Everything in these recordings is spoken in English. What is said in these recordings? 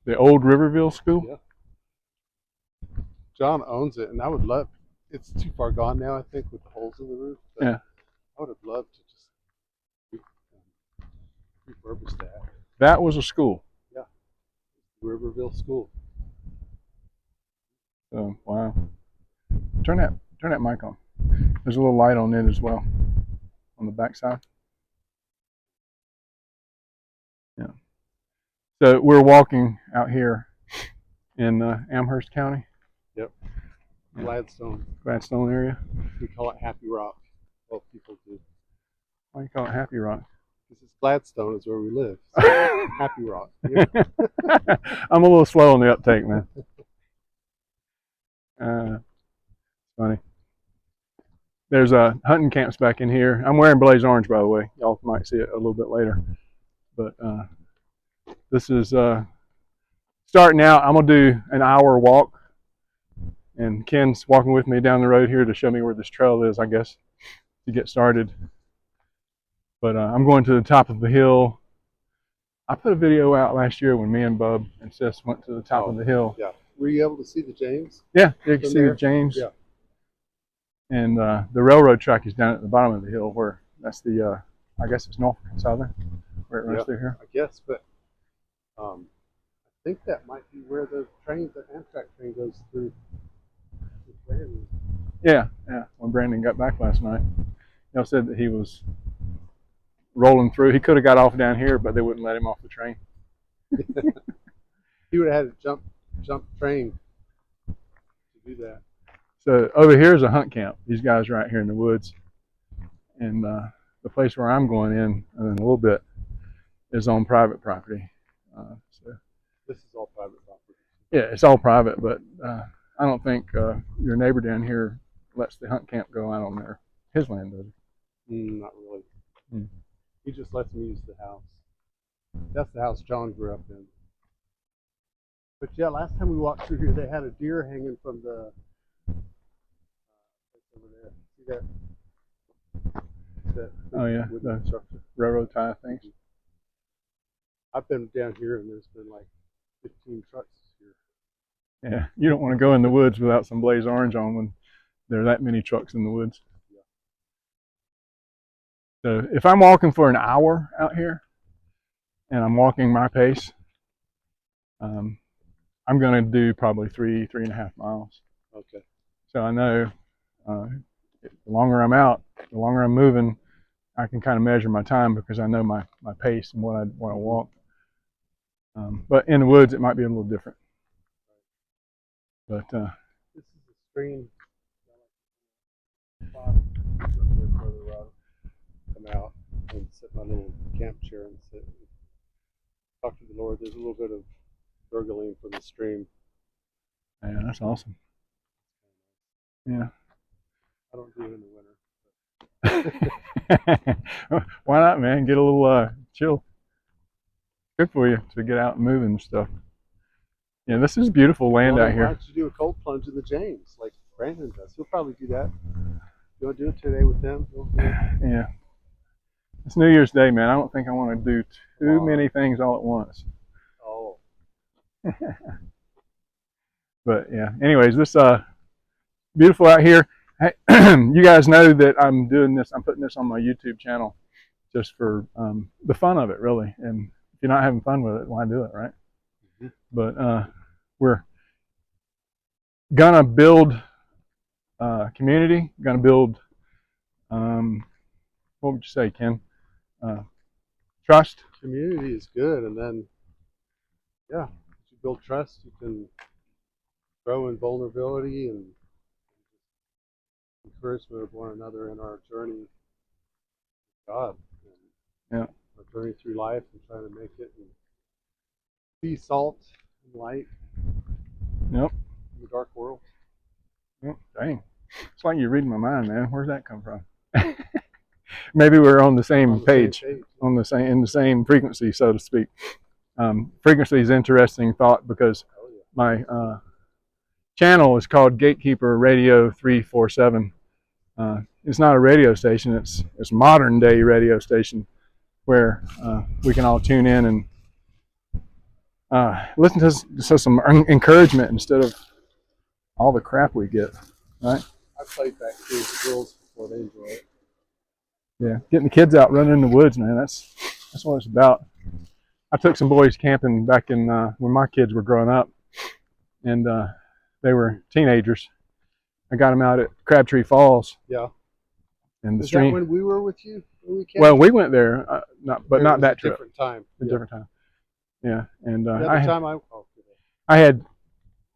The old Riverville School? Yeah. John owns it, and I would love. It's too far gone now, I think, with the holes in the roof. But Yeah. I would have loved to just refurbish that. That was a school. Yeah. Riverville School. So, wow. Turn that mic on. There's a little light on it as well, on the back side. Yeah. So we're walking out here in Amherst County. Yep. Yeah. Gladstone area. We call it Happy Rock. Well, people do. Why do you call it Happy Rock? Because it's Gladstone is where we live. So Happy Rock. Yeah. I'm a little slow on the uptake, man. Funny. There's hunting camps back in here. I'm wearing blaze orange, by the way. Y'all might see it a little bit later. But this is starting out. I'm going to do an hour walk. And Ken's walking with me down the road here to show me where this trail is, I guess, to get started. But I'm going to the top of the hill. I put a video out last year when me and Bub and Sis went to the top of the hill. Yeah. Were you able to see the James? Yeah, you can see the James. Yeah. And the railroad track is down at the bottom of the hill where that's the, I guess it's Norfolk and Southern, where it runs through here. I guess, but I think that might be where the Amtrak train goes through. Yeah. When Brandon got back last night, y'all said that he was rolling through. He could have got off down here, but they wouldn't let him off the train. He would have had to jump train to do that. So over here is a hunt camp. These guys right here in the woods. And the place where I'm going in a little bit is on private property. So this is all private property. Yeah, it's all private, but I don't think your neighbor down here lets the hunt camp go out on his land, does he? Not really. He just lets me use the house. That's the house John grew up in. But yeah, last time we walked through here, they had a deer hanging from the over there. See that? Oh yeah, the structure, railroad tie things. I've been down here and there's been like 15 trucks here. Yeah, you don't want to go in the woods without some blaze orange on when there are that many trucks in the woods. Yeah. So if I'm walking for an hour out here and I'm walking my pace, I'm going to do probably 3.5 miles. Okay. So I know the longer I'm out, the longer I'm moving, I can kind of measure my time because I know my pace and what I walk. But in the woods, it might be a little different. But this is a stream. Come out and sit in my little camp chair and sit and talk to the Lord. There's a little bit of gurgling from the stream. Yeah, that's awesome. Yeah. I don't do it in the winter. Why not, man? Get a little chill. Good for you to get out and move and stuff. Yeah, this is beautiful land out here. Why don't you do a cold plunge in the James like Brandon does? He'll probably do that. You want to do it today with them? Yeah. It's New Year's Day, man. I don't think I want to do too many things all at once. Oh. But yeah, anyways, this beautiful out here. Hey, you guys know that I'm doing this. I'm putting this on my YouTube channel just for the fun of it, really. And if you're not having fun with it, why do it, right? Mm-hmm. But we're gonna build community. Gonna build what would you say, Ken? Trust. Community is good, and then yeah, if you build trust, you can grow in vulnerability and encouragement of one another in our journey with God. Yeah. Our journey through life and trying to make it and be salt and light. Yep. In the dark world. Yep. Dang. It's like you're reading my mind, man. Where's that come from? Maybe we're on the same page, in the same frequency, so to speak. Frequency is an interesting thought because my channel is called Gatekeeper Radio 347. It's not a radio station. It's modern day radio station where we can all tune in and listen to some encouragement instead of all the crap we get, right? I played that game with the girls before. They enjoy it. Yeah, getting the kids out running in the woods, man. That's what it's about. I took some boys camping back in when my kids were growing up, and they were teenagers. I got them out at Crabtree Falls Yeah. and the Is that stream. when we were with you? When we Well, we went there, but not that trip. Different time. A different time. Yeah, and The other time I had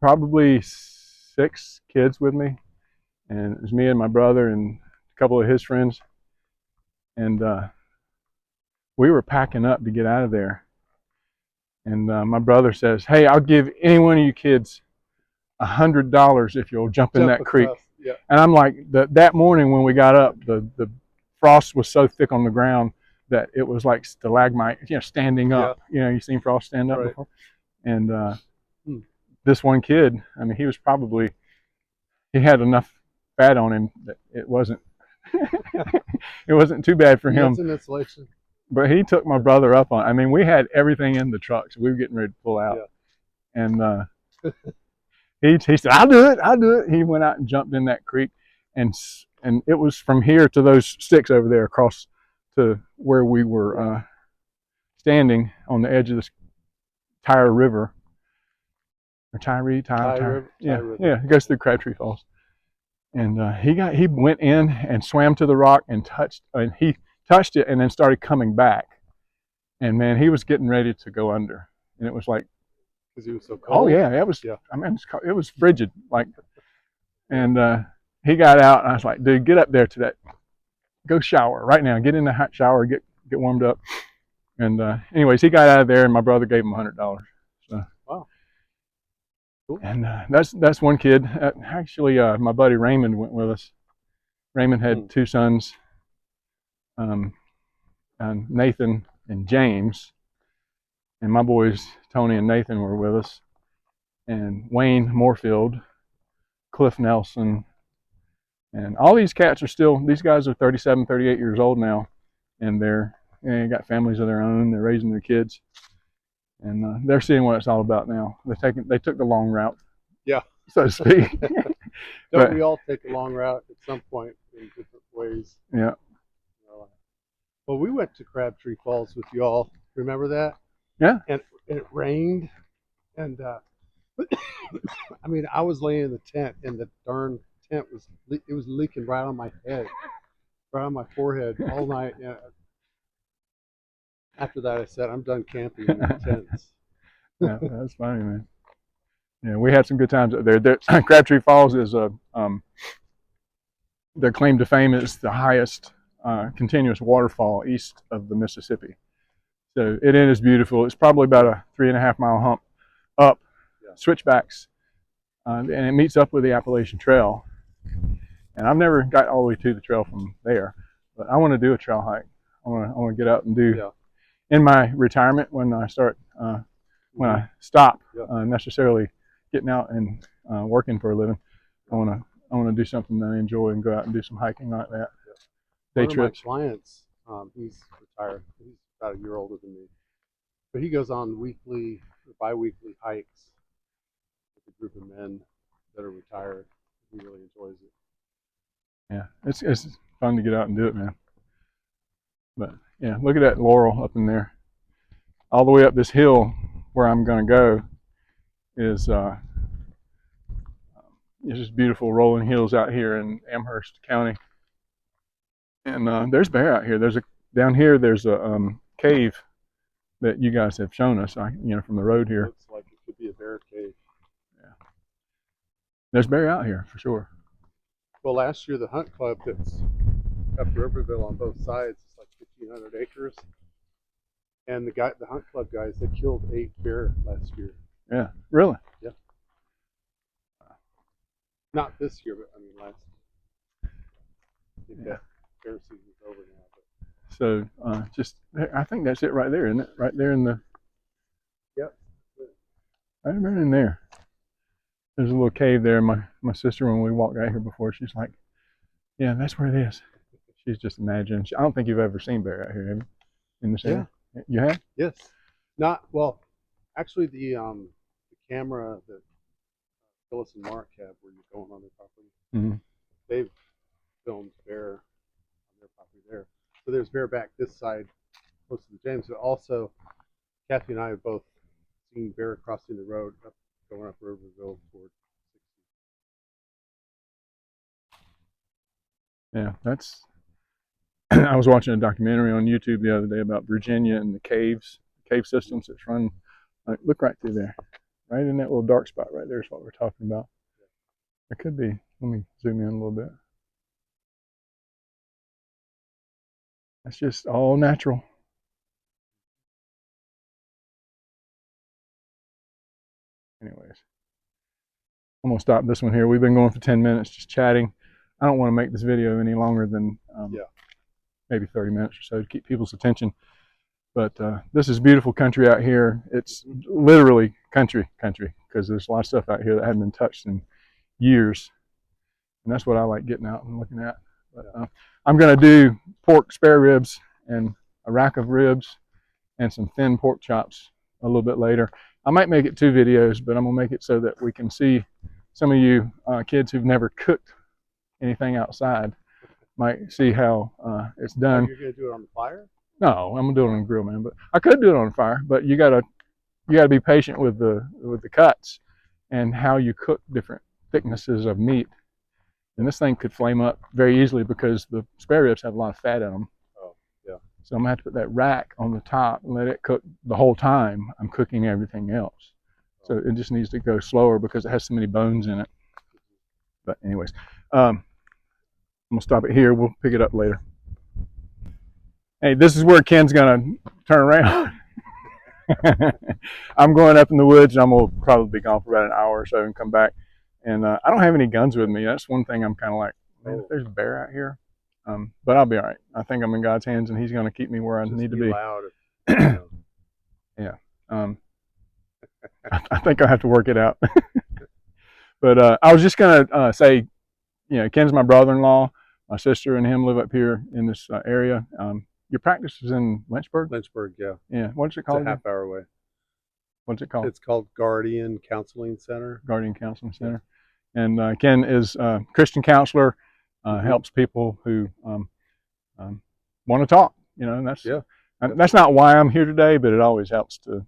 probably 6 kids with me, and it was me and my brother and a couple of his friends, and we were packing up to get out of there. And my brother says, "Hey, I'll give any one of you kids $100 if you'll jump in that creek." Yeah. And I'm like, that morning when we got up, the frost was so thick on the ground that it was like stalagmite, standing up. Yeah. You've seen frost stand up Right. before. And this one kid, I mean, he had enough fat on him that it wasn't it wasn't too bad for him. It's an insulation. But he took my brother up on it. I mean, we had everything in the truck, so we were getting ready to pull out. Yeah. And he said, I'll do it. He went out and jumped in that creek, and it was from here to those sticks over there across to where we were standing on the edge of this Tyre River. Or Tyre. Yeah, it goes through Crabtree Falls. And he went in and swam to the rock and he touched it and then started coming back. And man, he was getting ready to go under. And it was like, because he was so cold. Oh yeah, it was. Yeah. I mean, it was frigid. Like, and he got out, and I was like, "Dude, get up there to that. Go shower right now. Get in the hot shower. Get warmed up." And anyways, he got out of there, and my brother gave him $100. So. Wow. Cool. And that's one kid. Actually, my buddy Raymond went with us. Raymond had 2 sons, Nathan and James. And my boys, Tony and Nathan, were with us. And Wayne Moorfield, Cliff Nelson. And all these cats these guys are 37, 38 years old now. And they got families of their own. They're raising their kids. And they're seeing what it's all about now. They took the long route. Yeah. So to speak. Don't we all take a long route at some point in different ways? Yeah. Well, we went to Crabtree Falls with you all. Remember that? Yeah. And it rained, and I mean, I was laying in the tent, and the darn tent was leaking right on my head, right on my forehead all night. Yeah. After that, I said, "I'm done camping in tents." Yeah, that's funny, man. Yeah, we had some good times up there. Crabtree Falls is their claim to fame is the highest continuous waterfall east of the Mississippi. So it is beautiful. It's probably about a 3.5 mile hump up, switchbacks, and it meets up with the Appalachian Trail. And I've never got all the way to the trail from there, but I want to do a trail hike. I want to get out and do in my retirement when I start when I stop necessarily getting out and working for a living. I want to do something that I enjoy and go out and do some hiking like that. Day trips. One of my clients, he's retired. He's about a year older than me, but he goes on weekly or bi-weekly hikes with a group of men that are retired. He really enjoys it. Yeah, it's fun to get out and do it, man. But yeah, look at that laurel up in there. All the way up this hill where I'm going to go is it's just beautiful rolling hills out here in Amherst County. And there's bear out here. Down here there's a cave that you guys have shown us, from the road here. Looks like it could be a bear cave. Yeah. There's bear out here for sure. Well, last year the hunt club that's up Riverville on both sides, it's like 1,500 acres. And the hunt club guys, they killed 8 bear last year. Yeah, really? Yeah. Not this year, but I mean last year. I think that bear season's over now. So I think that's it right there, isn't it? Right there in the. Yep. Right in there. There's a little cave there. My sister, when we walked out here before, she's like, "Yeah, that's where it is." She's just imagining. I don't think you've ever seen bear out here, have you? In this area? You have? Yes. Not well. Actually, the camera that Phyllis and Mark have, where you're going on their property, Mm-hmm. they've filmed bear on their property there. So there's bear back this side, close to the James, but also Kathy and I have both seen bear crossing the road going up Riverville toward 60. Yeah, that's. I was watching a documentary on YouTube the other day about Virginia and the caves, cave systems that's run. Like, look right through there, right in that little dark spot right there is what we're talking about. It could be. Let me zoom in a little bit. That's just all natural. Anyways, I'm gonna stop this one here. We've been going for 10 minutes just chatting. I don't want to make this video any longer than Yeah. maybe 30 minutes or so to keep people's attention. But this is beautiful country out here. It's literally country, because there's a lot of stuff out here that hadn't been touched in years, and that's what I like getting out and looking at. But I'm gonna do pork spare ribs and a rack of ribs and some thin pork chops a little bit later. I might make it 2 videos, but I'm gonna make it so that we can see some of you kids who've never cooked anything outside might see how it's Oh, done. you're gonna do it on the fire? No, I'm gonna do it on a grill, man. But I could do it on fire. But you gotta be patient with the cuts and how you cook different thicknesses of meat. And this thing could flame up very easily because the spare ribs have a lot of fat in them. Oh, yeah. So I'm gonna have to put that rack on the top and let it cook the whole time I'm cooking everything else. So it just needs to go slower because it has so many bones in it. But anyways, I'm gonna stop it here. We'll pick it up later. Hey, this is where Ken's gonna turn around. I'm going up in the woods, and I'm gonna probably be gone for about an hour or so and come back. And I don't have any guns with me. That's one thing I'm kind of like, man, if there's a bear out here, but I'll be all right. I think I'm in God's hands, and He's gonna keep me where I need to be. Loud if, you know. Yeah. I think I'll have to work it out. But I was just gonna say, Ken's my brother-in-law. My sister and him live up here in this area. Your practice is in Lynchburg? Lynchburg, yeah. Yeah. What's it It's called? a half hour away. What's it called? It's called Guardian Counseling Center. Guardian Counseling Center. And Ken is a Christian counselor, helps people who want to talk. And that's not why I'm here today, but it always helps to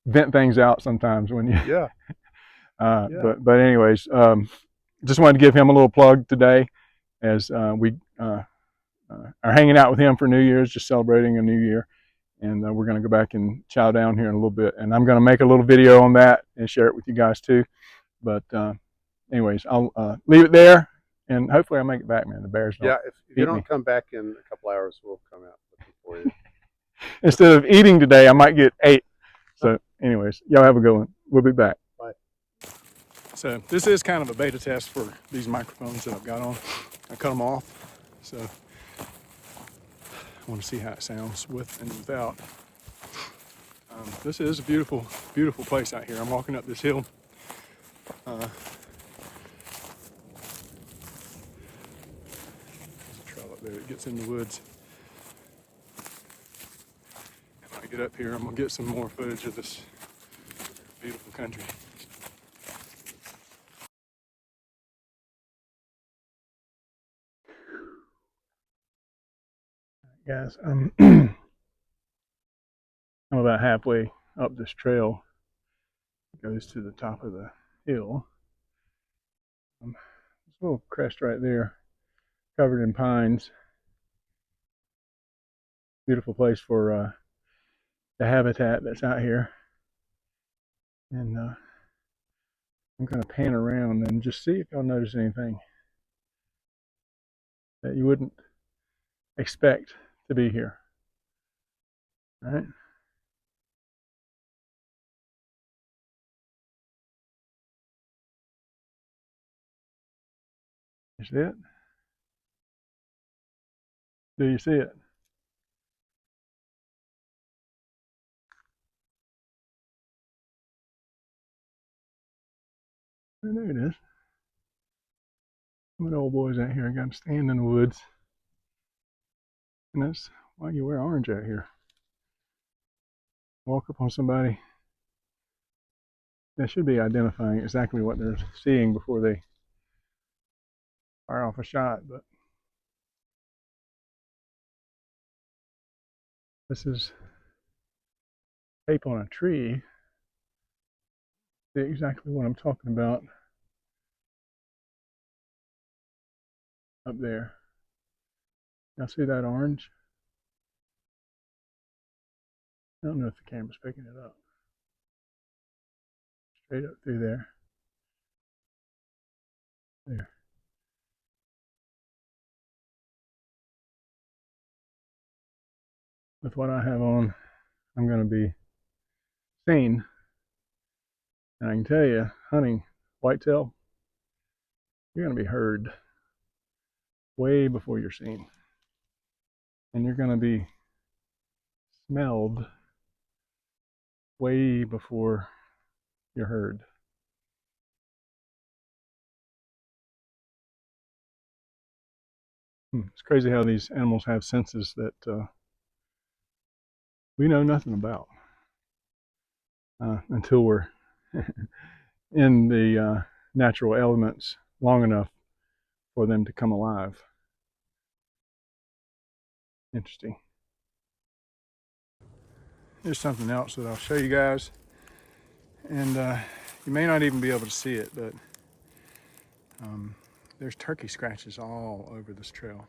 vent things out sometimes when you. Yeah. But anyways, just wanted to give him a little plug today as we are hanging out with him for New Year's, just celebrating a new year. And we're going to go back and chow down here in a little bit. And I'm going to make a little video on that and share it with you guys too. But anyways, I'll leave it there. And hopefully I'll make it back, man. The bears don't. Yeah, if you don't me. come back in a couple hours, we'll come out looking for you. Instead of eating today, I might get 8. So anyways, y'all have a good one. We'll be back. Bye. So this is kind of a beta test for these microphones that I've got on. I cut them off. So I want to see how it sounds with and without. This is a beautiful, beautiful place out here. I'm walking up this hill. There's a trail up there that gets in the woods. When I get up here, I'm gonna get some more footage of this beautiful country. Guys, I'm about halfway up this trail. It goes to the top of the hill. This little crest right there, covered in pines. Beautiful place for the habitat that's out here. And I'm going to pan around and just see if y'all notice anything that you wouldn't expect to be here. All right. You see it? Do you see it? There it is. Some of the old boys out here. I got them standing in the woods. And that's why you wear orange out here. walk up on somebody. They should be identifying exactly what they're seeing before they fire off a shot, but this is tape on a tree. See exactly what I'm talking about up there. Y'all see that orange? I don't know if the camera's picking it up. Straight up through there. There. With what I have on, I'm going to be seen. And I can tell you, hunting whitetail, you're going to be heard way before you're seen. And you're going to be smelled way before you're heard. It's crazy how these animals have senses that we know nothing about until we're in the natural elements long enough for them to come alive. Interesting. Here's something else that I'll show you guys, and you may not even be able to see it, but there's turkey scratches all over this trail.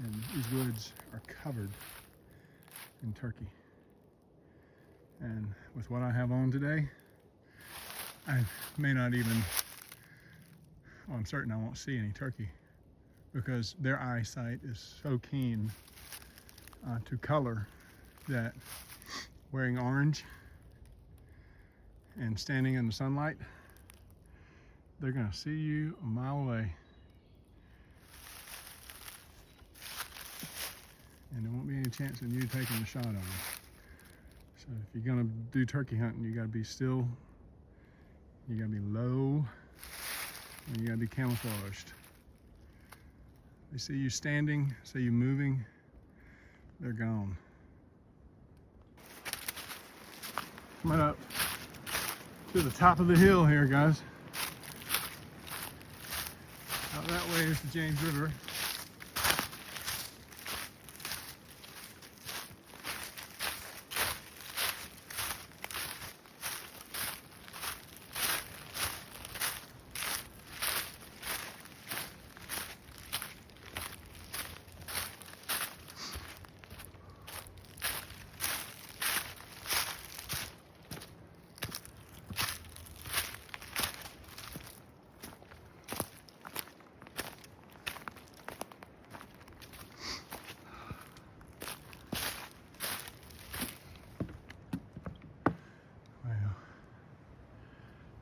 And these woods are covered in turkey. And with what I have on today, I may not even, well, I'm certain I won't see any turkey because their eyesight is so keen to color that wearing orange and standing in the sunlight, they're gonna see you a mile away. And there won't be any chance of you taking a shot of them. So if you're gonna do turkey hunting, you gotta be still, you gotta be low, and you gotta be camouflaged. They see you standing, see you moving, they're gone. Coming up to the top of the hill here, guys. Out that way is the James River. Well,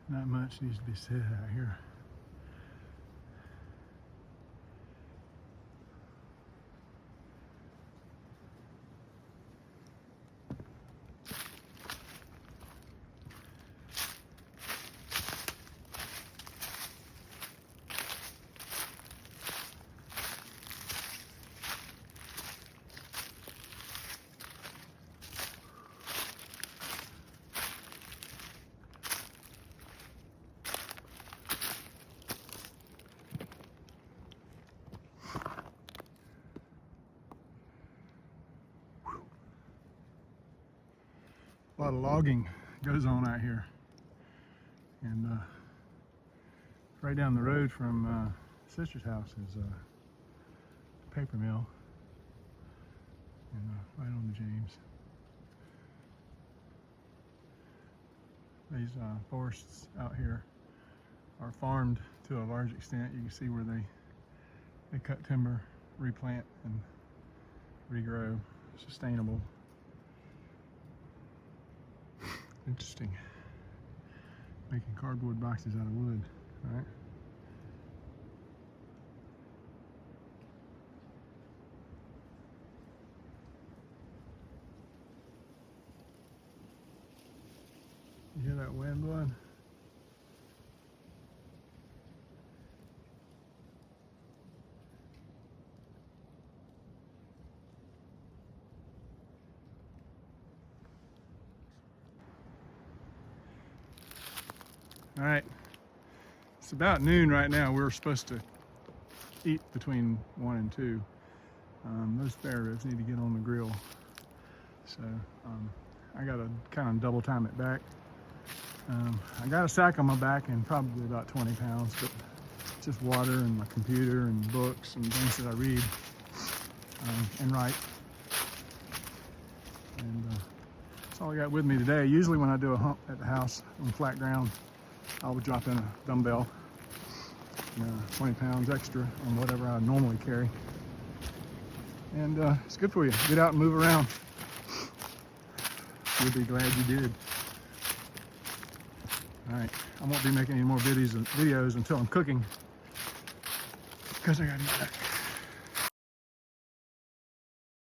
not much needs to be said out here. A lot of logging goes on out here, and right down the road from sister's house is a paper mill, and right on the James. These forests out here are farmed to a large extent. You can see where they cut timber, replant, and regrow. Sustainable. Interesting. Making cardboard boxes out of wood, right? You hear that wind blowing? All right, it's about noon right now. We're supposed to eat between 1 and 2. Those spare ribs need to get on the grill. So I gotta kind of double time it back. I got a sack on my back and probably about 20 pounds, but just water and my computer and books and things that I read and write. And that's all I got with me today. Usually when I do a hump at the house on flat ground, I will drop in a dumbbell, 20 pounds extra on whatever I normally carry. And it's good for you. Get out and move around. You'll be glad you did. All right, I won't be making any more videos until I'm cooking because I gotta eat that.